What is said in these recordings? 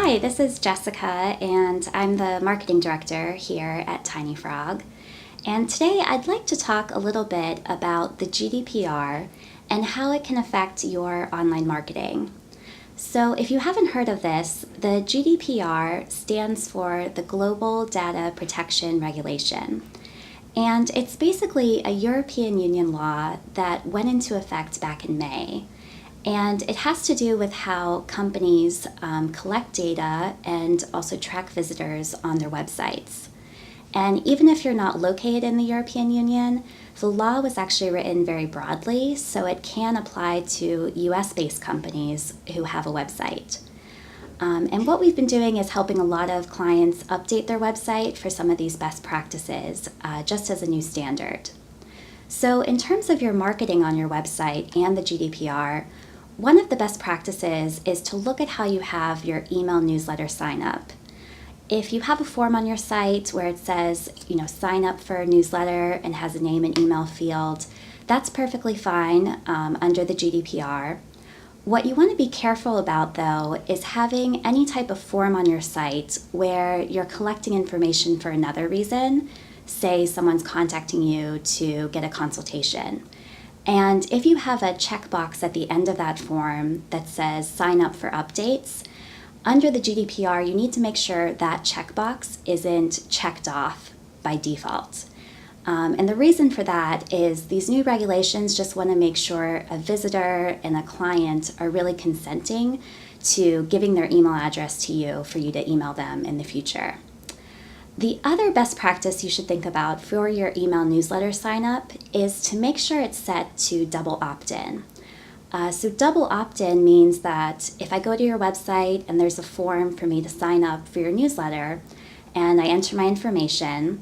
Hi, this is Jessica, and I'm the marketing director here at Tiny Frog. And today I'd like to talk a little bit about the GDPR and how it can affect your online marketing. So if you haven't heard of this, the GDPR stands for the Global Data Protection Regulation. And it's basically a European Union law that went into effect back in May. And it has to do with how companies collect data and also track visitors on their websites. And even if you're not located in the European Union, the law was actually written very broadly, so it can apply to US-based companies who have a website. And what we've been doing is helping a lot of clients update their website for some of these best practices, just as a new standard. So in terms of your marketing on your website and the GDPR, one of the best practices is to look at how you have your email newsletter sign up. If you have a form on your site where it says, sign up for a newsletter and has a name and email field, that's perfectly fine under the GDPR. What you want to be careful about, though, is having any type of form on your site where you're collecting information for another reason, say someone's contacting you to get a consultation. And if you have a checkbox at the end of that form that says sign up for updates, under the GDPR, you need to make sure that checkbox isn't checked off by default. And the reason for that is these new regulations just want to make sure a visitor and a client are really consenting to giving their email address to you for you to email them in the future. The other best practice you should think about for your email newsletter sign up is to make sure it's set to double opt-in. So double opt-in means that if I go to your website and there's a form for me to sign up for your newsletter and I enter my information,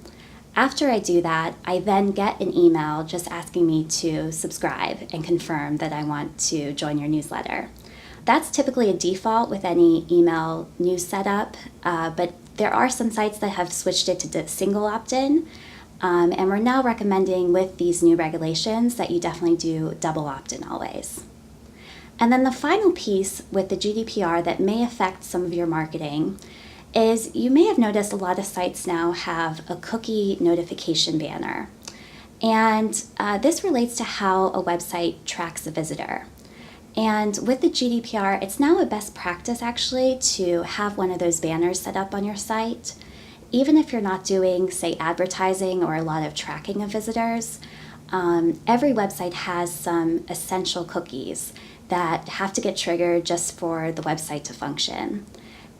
after I do that, I then get an email just asking me to subscribe and confirm that I want to join your newsletter. That's typically a default with any email news setup, but there are some sites that have switched it to single opt-in, and we're now recommending with these new regulations that you definitely do double opt-in always. And then the final piece with the GDPR that may affect some of your marketing is you may have noticed a lot of sites now have a cookie notification banner. And this relates to how a website tracks a visitor. And with the GDPR, it's now a best practice actually to have one of those banners set up on your site. Even if you're not doing, say, advertising or a lot of tracking of visitors, every website has some essential cookies that have to get triggered just for the website to function.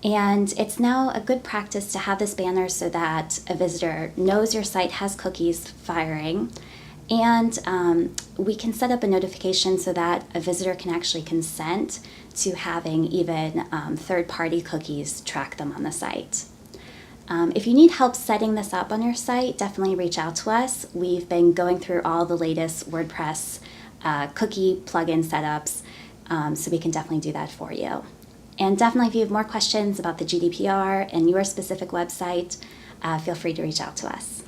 And it's now a good practice to have this banner so that a visitor knows your site has cookies firing. And we can set up a notification so that a visitor can actually consent to having even third-party cookies track them on the site. If you need help setting this up on your site, definitely reach out to us. We've been going through all the latest WordPress cookie plugin setups, so we can definitely do that for you. And definitely if you have more questions about the GDPR and your specific website, feel free to reach out to us.